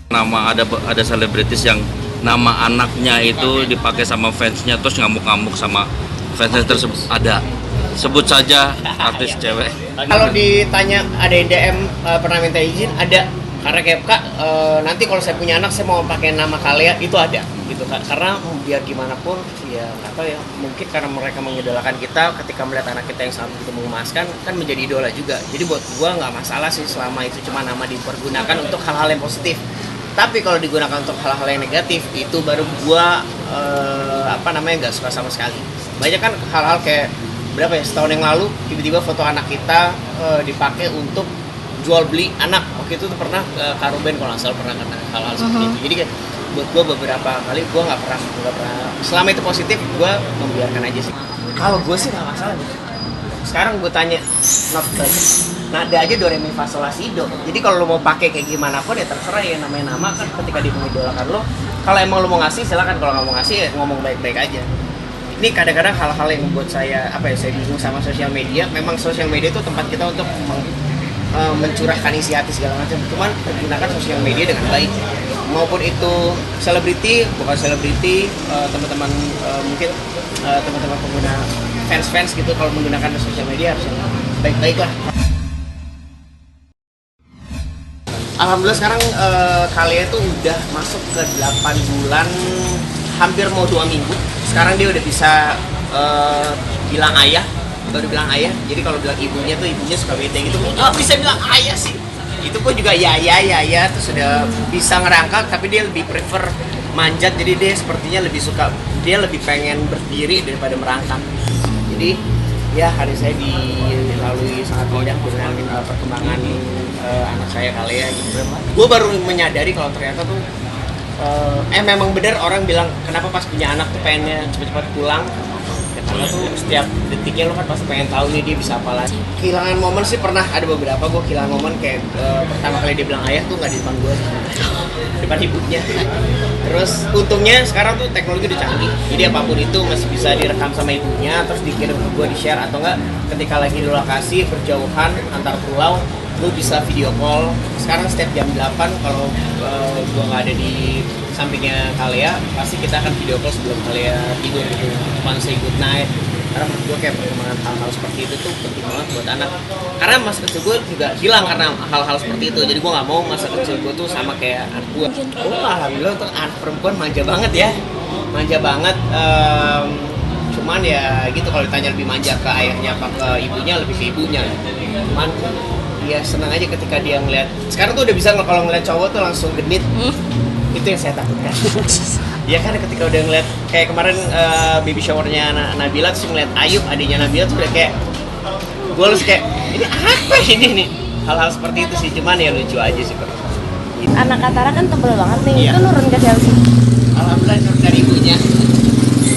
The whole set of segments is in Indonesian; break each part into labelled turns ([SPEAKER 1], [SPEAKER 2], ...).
[SPEAKER 1] Nama ada selebritis yang nama anaknya itu dipakai sama fansnya terus ngamuk-ngamuk sama fansnya tersebut, ada. Sebut saja artis cewek.
[SPEAKER 2] Kalau ditanya ada yang DM pernah minta izin, ada. Karena kayak Kak, nanti kalau saya punya anak saya mau pakai nama kalian, itu ada gitu Kak. Karena biar gimana pun ya nggak tahu ya, mungkin karena mereka mengidolakan kita, ketika melihat anak kita yang sangat begitu mengemaskan kan menjadi idola juga. Jadi buat gua nggak masalah sih selama itu cuma nama dipergunakan untuk hal-hal yang positif. Tapi kalau digunakan untuk hal-hal yang negatif, itu baru gua nggak suka sama sekali. Banyak kan hal-hal kayak berapa ya, setahun yang lalu tiba-tiba foto anak kita dipakai untuk jual beli anak. Waktu itu tuh pernah Kak Ruben kalau nggak salah pernah kena hal-hal seperti itu. Jadi kayak buat gua beberapa kali gua nggak pernah selama itu positif gua membiarkan aja sih. Kalau gua sih nggak masalah gitu. Sekarang gue tanya, not banyak. Nada aja do re mi fa sol la si do. Jadi kalau lo mau pakai kayak gimana pun ya terserah ya, namanya nama kan ketika dia mengidolakan lo. Kalau emang lo mau ngasih silakan, kalau nggak mau ngasih ya ngomong baik-baik aja. Ini kadang-kadang hal-hal yang membuat saya saya bingung sama sosial media. Memang sosial media itu tempat kita untuk mencurahkan isi hati segala macam. Cuman gunakan sosial media dengan baik. Maupun itu selebriti, bukan selebriti, teman-teman mungkin teman-teman pengguna fans gitu, kalau menggunakan sosial media harus baik-baik lah. Alhamdulillah sekarang Kalea tuh udah masuk ke 8 bulan, hampir mau 2 minggu. Sekarang dia udah bisa bilang ayah, baru bilang ayah. Jadi kalau bilang ibunya suka bete gitu, nggak bisa bilang ayah sih. Itu pun juga ya terus sudah bisa ngerangkak, tapi dia lebih prefer manjat. Jadi dia sepertinya lebih suka, dia lebih pengen berdiri daripada merangkak. Jadi ya hari saya dilalui sangat indah dengan perkembangan anak saya Kalea gitu. Gue baru menyadari kalau ternyata tuh memang benar orang bilang kenapa pas punya anak tuh pengennya cepet-cepet pulang. Karena tuh setiap detiknya lo kan pasti pengen tahu nih dia bisa apa lagi. Kehilangan momen sih pernah, ada beberapa gue kehilangan momen kayak pertama kali dia bilang ayah tuh nggak di depan gue, depan ibunya. Terus untungnya sekarang tuh teknologi udah canggih, jadi apapun itu masih bisa direkam sama ibunya, terus dikirim ke gue, di share, atau enggak ketika lagi di lokasi berjauhan antar pulau lu bisa video call. Sekarang setiap jam 8 kalau gue nggak ada di sampingnya Kalea, pasti kita akan video call sebelum Kalea tidur gitu, cuman say good night. Karena menurut gue kayak perkembangan hal-hal seperti itu tuh penting banget buat anak. Karena masa kecil gue juga hilang karena hal-hal seperti itu. Jadi gue nggak mau masa kecil gue tuh sama kayak anak gue. Alhamdulillah untuk anak perempuan manja banget ya, manja banget. Cuman ya gitu, kalau ditanya lebih manja ke ayahnya apa ke ibunya, lebih ke ibunya. Cuman ya senang aja ketika dia ngeliat. Sekarang tuh udah bisa kalau ngeliat cowok tuh langsung genit. Itu yang saya takutkan. Ya kan ketika udah ngeliat kayak kemarin baby showernya Nabila, terus ngeliat Ayub adiknya Nabila tuh udah kayak gue harus kayak ini apa ini nih, hal-hal seperti itu sih. Cuman ya lucu aja sih kalau gitu.
[SPEAKER 3] Anak Katara kan tebel banget nih,
[SPEAKER 2] Iya.
[SPEAKER 3] Itu nurun ke Chelsea.
[SPEAKER 2] Alhamdulillah nurun dari ibunya.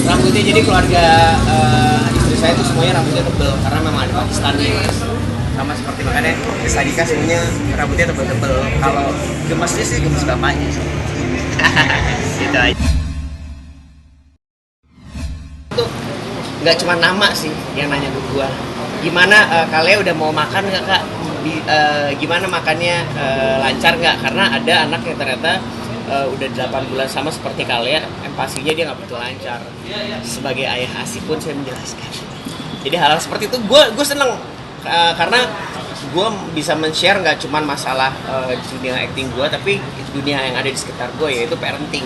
[SPEAKER 2] Rambutnya jadi keluarga istri saya tuh semuanya rambutnya tebel karena memang ada Pakistani. Sama seperti makanya Sadika semuanya rambutnya tebel-tebel. Kalau gemasnya sih gemes bapaknya sih. Gitu aja. Itu nggak cuma nama sih yang nanya ke gua. Gimana Kalea udah mau makan nggak Kak? Gimana makannya, lancar nggak? Karena ada anak yang ternyata udah 8 bulan sama seperti Kalea, empasinya dia nggak begitu lancar. Sebagai ayah ASI pun saya menjelaskan. Jadi hal-hal seperti itu gue seneng. Karena gue bisa men-share nggak cuma masalah dunia acting gue, tapi dunia yang ada di sekitar gue, yaitu parenting,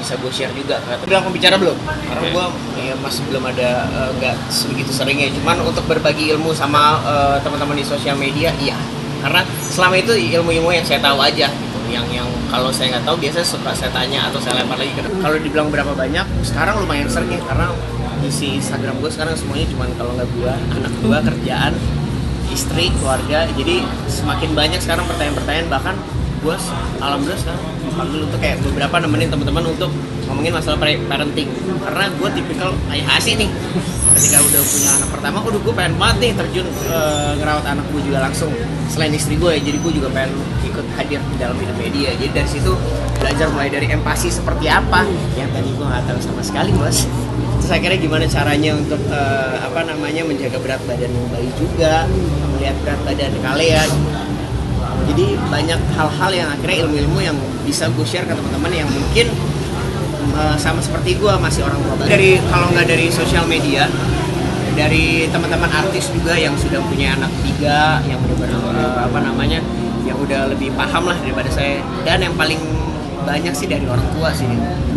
[SPEAKER 2] bisa gue share juga. Bilang pembicara belum? Karena gue ya masih belum ada, nggak sebegitu seringnya. Cuman untuk berbagi ilmu sama teman-teman di sosial media, iya. Karena selama itu ilmu-ilmu yang saya tahu aja, gitu. Yang kalau saya nggak tahu biasanya suka saya tanya atau saya lempar lagi. Kalau dibilang berapa banyak, sekarang lumayan sering ya, karena isi Instagram gue sekarang semuanya cuman kalau nggak gue, anak gue, kerjaan, istri, keluarga. Jadi semakin banyak sekarang pertanyaan-pertanyaan. Bahkan gue alhamdulillah sekarang panggil untuk kayak beberapa nemenin teman-teman untuk ngomongin masalah parenting. Karena gue tipikal ayah ASI nih. Ketika udah punya anak pertama, gue pengen banget nih terjun ngerawat anak gue juga langsung selain istri gue ya. Jadi gue juga pengen ikut hadir di dalam hidupnya dia. Jadi dari situ belajar mulai dari empati seperti apa yang tadi gue nggak tahu sama sekali bos. Terus akhirnya gimana caranya untuk menjaga berat badan yang baik juga, melihat berat badan kalian. Jadi banyak hal-hal yang akhirnya ilmu-ilmu yang bisa gue share ke teman-teman yang mungkin sama seperti gue masih orang tua banget. Dari kalau nggak dari sosial media, dari teman-teman artis juga yang sudah punya anak 3, yang benar-benar yang udah lebih paham lah daripada saya. Dan yang paling banyak sih dari orang tua sih.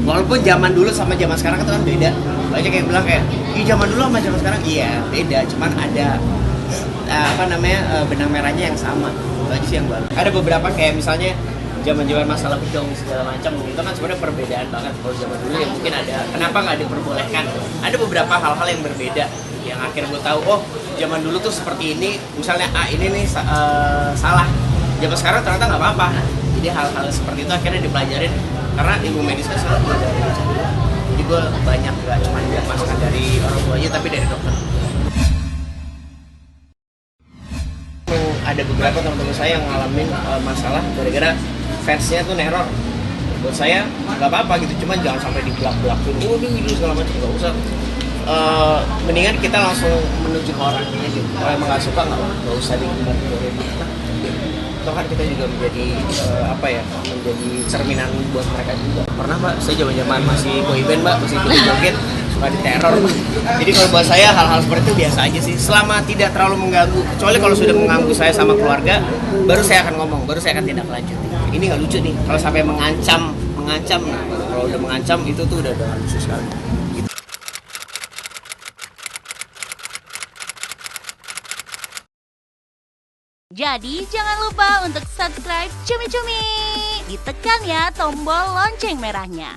[SPEAKER 2] Walaupun zaman dulu sama zaman sekarang itu kan beda. Banyak yang bilang kayak, zaman dulu sama zaman sekarang iya beda, cuman ada benang merahnya yang sama. Itu aja sih yang baru. Ada beberapa kayak misalnya zaman-zaman masalah bedong segala macam itu kan sebenarnya perbedaan banget. Kalau zaman dulu ya mungkin ada, kenapa nggak diperbolehkan? Ada beberapa hal-hal yang berbeda yang akhirnya gue tahu, oh zaman dulu tuh seperti ini, misalnya ini nih salah, zaman sekarang ternyata nggak apa-apa. Jadi hal-hal seperti itu akhirnya dipelajarin karena ilmu medis kan selalu belajar dari dulu. Jadi gue banyak gak cuma lihat masukan dari orang tua aja tapi dari dokter. Ada beberapa teman-teman saya yang ngalamin masalah gara-gara fansnya tuh neror. Buat saya nggak apa-apa gitu, cuman jangan sampai dibelak-belakin, ini segala macam, nggak usah. Mendingan kita langsung menuju ke orangnya aja. Kalau emang nggak suka nggak usah dibelak-belakin. Toh kan kita juga menjadi menjadi cerminan buat mereka juga. Pernah Mbak, saya zaman-zaman masih boyband Mbak, masih joget suka diteror. Jadi kalau buat saya hal-hal seperti itu biasa aja sih, selama tidak terlalu mengganggu. Kecuali kalau sudah mengganggu saya sama keluarga, baru saya akan ngomong, baru saya akan tindak lanjut. Ini nggak lucu nih, kalau sampai mengancam, nah, kalau udah mengancam itu tuh udah lucu sekali.
[SPEAKER 4] Jadi jangan lupa untuk subscribe Cumi Cumi. Ditekan ya tombol lonceng merahnya.